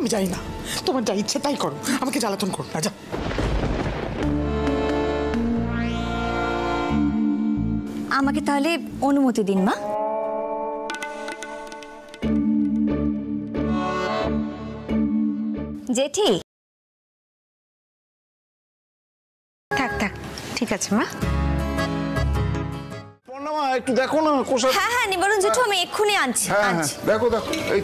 আমি যাই না, তোমার যা ইচ্ছে তাই করো, আমাকে জ্বালাতন করো না, যাও। আমাকে তাহলে অনুমতি দিন মা। জেঠি, থাক থাক, ঠিক আছে মা। পূর্ণিমা একটু দেখো না কোষা। হ্যাঁ হ্যাঁ নিবারণ জেঠু, আমি এক্ষুনি আনছি। হ্যাঁ হ্যাঁ দেখো দেখো, এই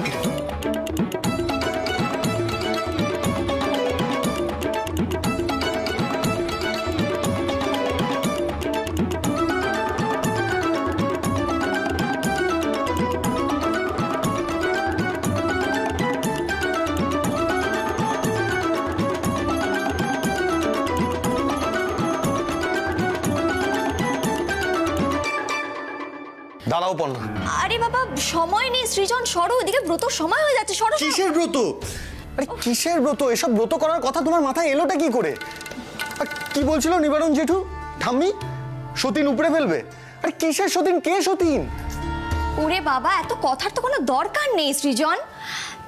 দাঁড়াও পণ্য। আরে বাবা সময় নেই সৃজন, সরো, ওদিকে ব্রত সময় হয়ে যাচ্ছে, সরো। কিসের ব্রত? আরে কিসের ব্রত? এসব ব্রত করার কথা তোমার মাথায় এলোটা কি করে? আর কি বলছিল নিবারণ জেঠু ঠাম্মি, সতীন উপরে ফেলবে? আরে কিসের সতীন? কে সতীন? ওরে বাবা এত কথার তো কোনো দরকার নেই সৃজন।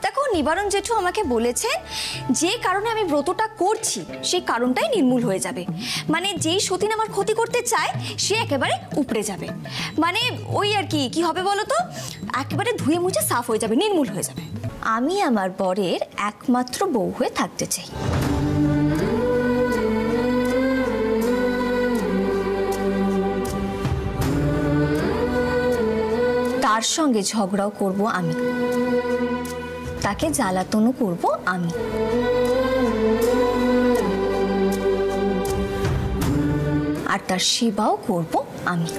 দেখো নিবারণ জেঠু আমাকে বলেছেন যে কারণে আমি ব্রতটা করছি সেই কারণটাই নির্মূল হয়ে যাবে। মানে যেই সতীন আমার ক্ষতি করতে চায় সে একেবারে উপড়ে যাবে। মানে ওই আর কি, কি হবে বলো তো, একেবারে ধুয়ে মুছে সাফ হয়ে যাবে, নির্মূল হয়ে যাবে। আমি আমার বরের একমাত্র বউ হয়ে থাকতে চাই। তার সঙ্গে ঝগড়াও করব আমি, তাকে জ্বালাতনও করব আমি। আর তার সেবাও করব আমি।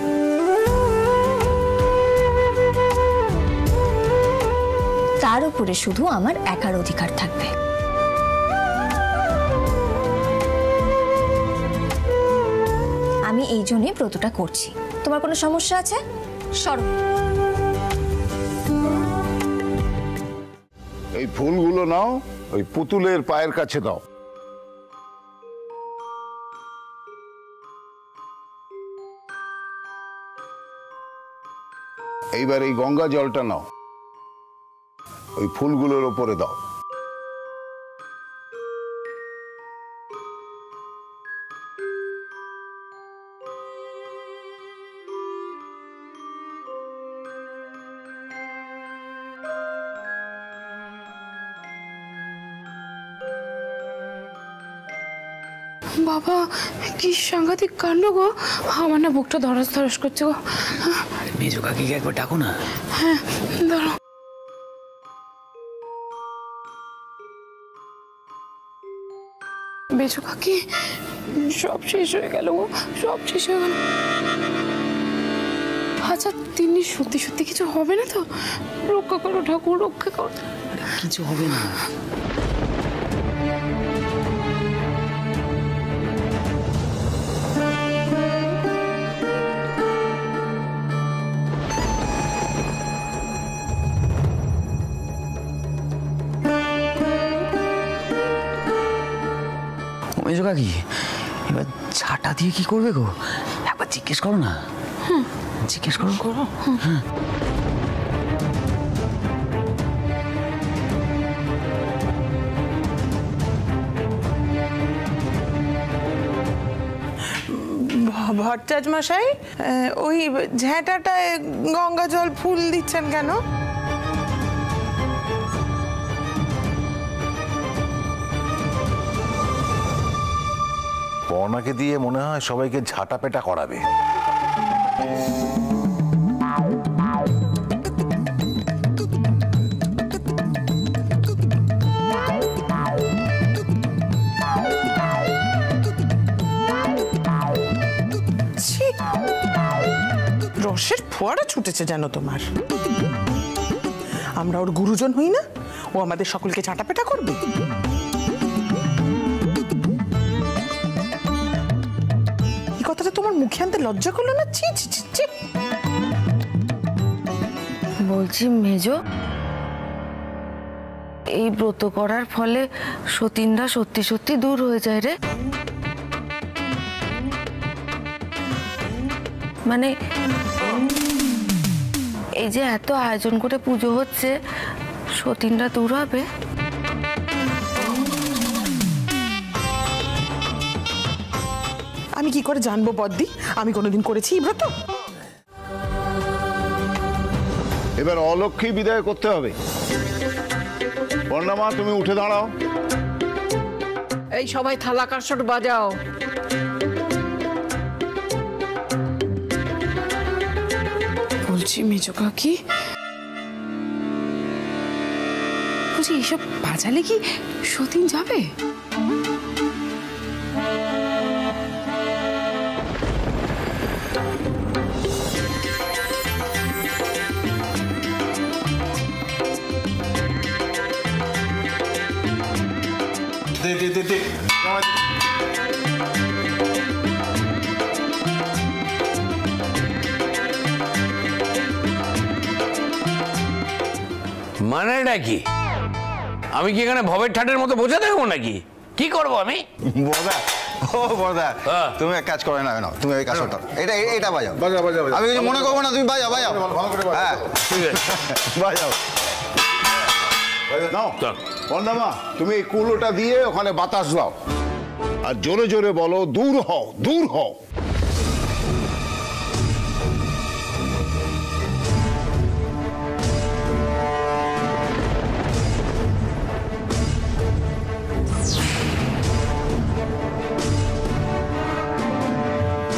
তার উপরে শুধু আমার একার অধিকার থাকবে। আমি এই জন্যই ব্রতটা করছি। তোমার কোনো সমস্যা আছে? সরো। এই ফুলগুলো নাও, ওই পুতুলের পায়ের কাছে দাও। এইবার এই গঙ্গা জলটা নাও, ওই ফুলগুলোর ওপরে দাও। বাবা কি সাংঘাতিক কাণ্ড গো, আমার না বুকটা ধরাস ধরাস করছে গো। মেজো কাকিকে একবার ডাকো না। হ্যাঁ ধরো। মেজো কাকি, সব শেষ হয়ে গেল গো, সব শেষ হয়ে গেল। আচ্ছা তিনি সত্যি সত্যি কিছু হবে না তো? রক্ষা করো ঠাকুর, রক্ষা করো। কিছু হবে না। মেজো কাকি এবার ছাটা দিয়ে কি করবে গো? একবার জিজ্ঞেস করো না। জিজ্ঞেস করো। হ্যাঁ ভট্টাচার্য মশাই, ওই ঝ্যাঁটাটায় গঙ্গা জল ফুল দিচ্ছেন কেন? পর্ণাকে দিয়ে মনে হয় সবাইকে ঝাঁটা পেটা করাবে। রসের ফোয়ারা ছুটেছে যেন তোমার। আমরা ওর গুরুজন হই না? ও আমাদের সকলকে ঝাঁটাপেটা করবে? এই কথাটা তোমার মুখে আনতে লজ্জা করলো না? ছি ছি ছি ছি। বলছি মেজো, এই ব্রত করার ফলে সতীনরা সত্যি সত্যি দূর হয়ে যায় রে? মানে এই যে এত আয়োজন করে পুজো হচ্ছে, সতীনরা দূর হবে? আমি কি করে জানবো বদ্দি? আমি কোনোদিন করেছি এই ব্রত? এবার অলক্ষ্মী বিদায় করতে হবে। পর্ণামা, তুমি উঠে দাঁড়াও। এই সবাই থালা কাসর বাজাও। বলছি মেজো কাকি, বলছি এইসব বাজালে কি সতীন যাবে? মানেটা কি? আমি কি এখানে ভবের ঠাটের মতো বসে থাকবো নাকি? কি করব আমি? বড়দা, ও বড়দা, তুমি এক কাজ করো না, তুমি ওই কাজটা এটা বাজাও। আমি কিছু মনে করবো না, তুমি বাজাও। হ্যাঁ ঠিক আছে, বাজাও। নাও পর্ণামা, তুমি এই কুলোটা দিয়ে ওখানে বাতাস দাও, আর জোরে জোরে বলো, দূর হও, দূর হও।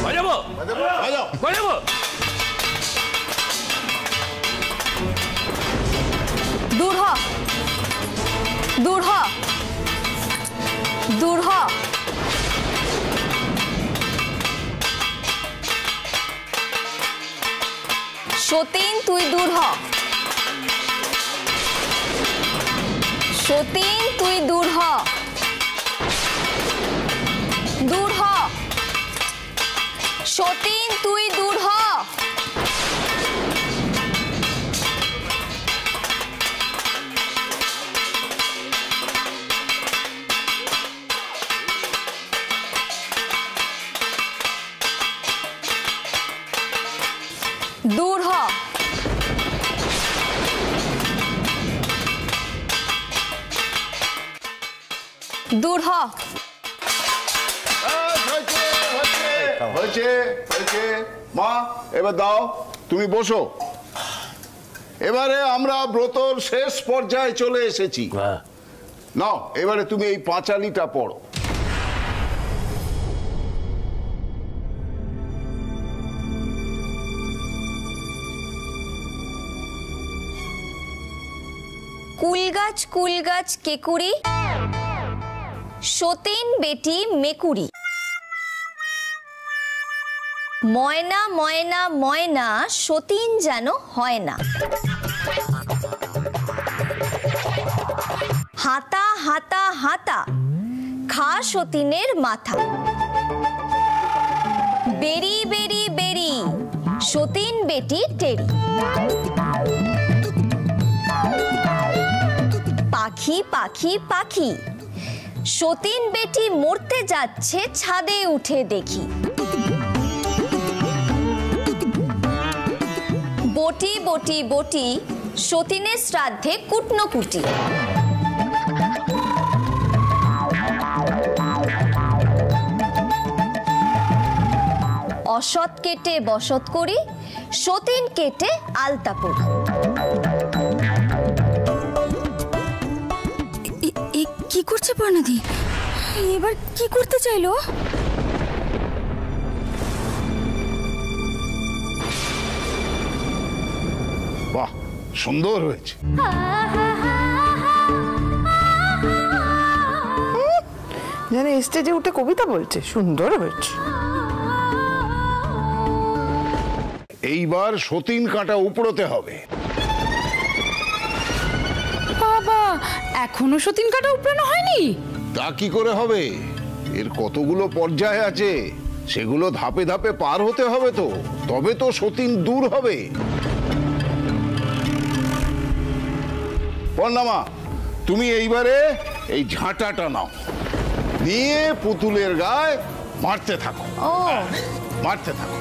বাজাবো বাজাবো। দূর হ, দূর হ, দূর হ। সতীন, তুই দূর হ। সতীন, তুই দূর হ, দূর হ। সতীন, তুই দূর হ। দূর হ। দূর হ। হয়েছে মা, এবার দাও, তুমি বসো। এবারে আমরা ব্রতর শেষ পর্যায়ে চলে এসেছি। নাও, এবারে তুমি এই পাঁচালিটা পড়ো। কুল গাছ কেকুরি, সতীন বেটি মেকুরি। ময়না ময়না ময়না, সতীন যেন হয় না। হাতা হাতা হাতা, খা সতীনের মাথা। বেরি বেরি বেরি, সতীন বেটি টেরি। পাখি পাখি পাখি, সতীন বেটি মরতে যাচ্ছে, ছাদে উঠে দেখি। বটি বটি বটি, সতীনের শ্রাদ্ধে কুটনো কুটি। অসৎ কেটে বসত করি, সতীন কেটে আলতা পরি। কি করছে পর্ণাদি? এবার কি করতে চাইলো? বাহ, সুন্দর হয়েছে। যেন স্টেজে উঠে কবিতা বলছে, সুন্দর হয়েছে। এইবার সতীন কাঁটা উপড়োতে হবে। বাবা, এখনো সতীন কাটা উপড়ানো হয়নি? তা কি করে হবে? এর কতগুলো পর্যায় আছে, সেগুলো ধাপে ধাপে পার হতে হবে তো, তবে তো সতীন দূর হবে। পর্ণামা, তুমি এইবারে এই ঝাঁটাটা নাও, নিয়ে পুতুলের গায়ে মারতে থাকো। মারতে থাকো।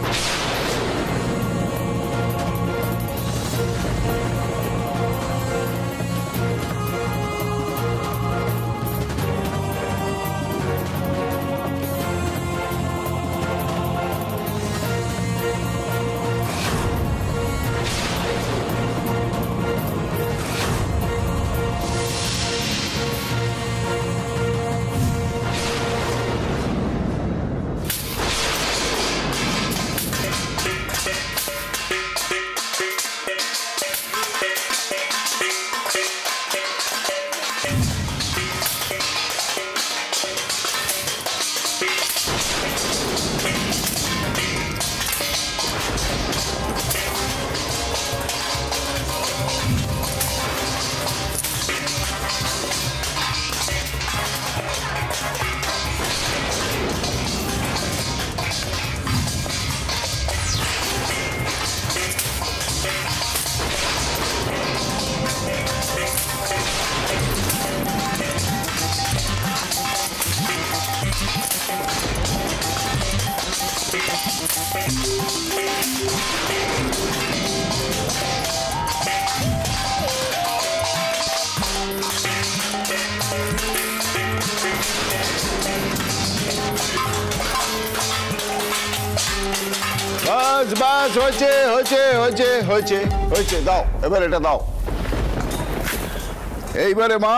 ব্যাস ব্যাস হয়েছে হয়েছে হয়েছে হয়েছে হয়েছে, দাও এবার এটা দাও। এইবারে মা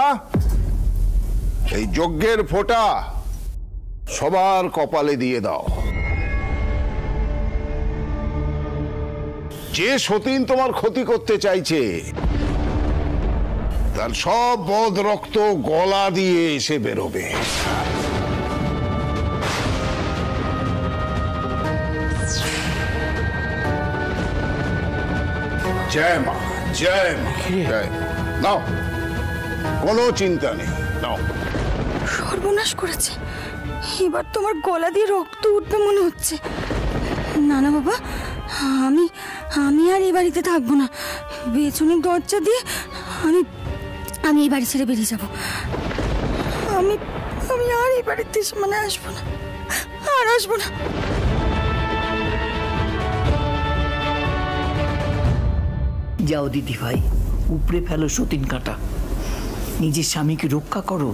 এই যজ্ঞের ফোঁটা সবার কপালে দিয়ে দাও। যে সতীন তোমার ক্ষতি করতে চাইছে তার সব বদ রক্ত গলা দিয়ে এসে বেরোবে। জয় মা, জয় মা, জয় মা। নাও, কোনো চিন্তা নেই, নাও। সর্বনাশ করেছে, এবার তোমার গলা দিয়ে রক্ত উঠবে মনে হচ্ছে। না না বাবা, আমি আমি আর এই বাড়িতে থাকবো না। পেছনের দরজা দিয়ে আমি আমি এই বাড়ি ছেড়ে বেরিয়ে যাব। আমি আমি আর এই বাড়িতে মানে আসবো না, আর আসবো না। যাও দিদি ভাই, উপড়ে ফেলো সতীন কাঁটা, নিজের স্বামীকে রক্ষা করো।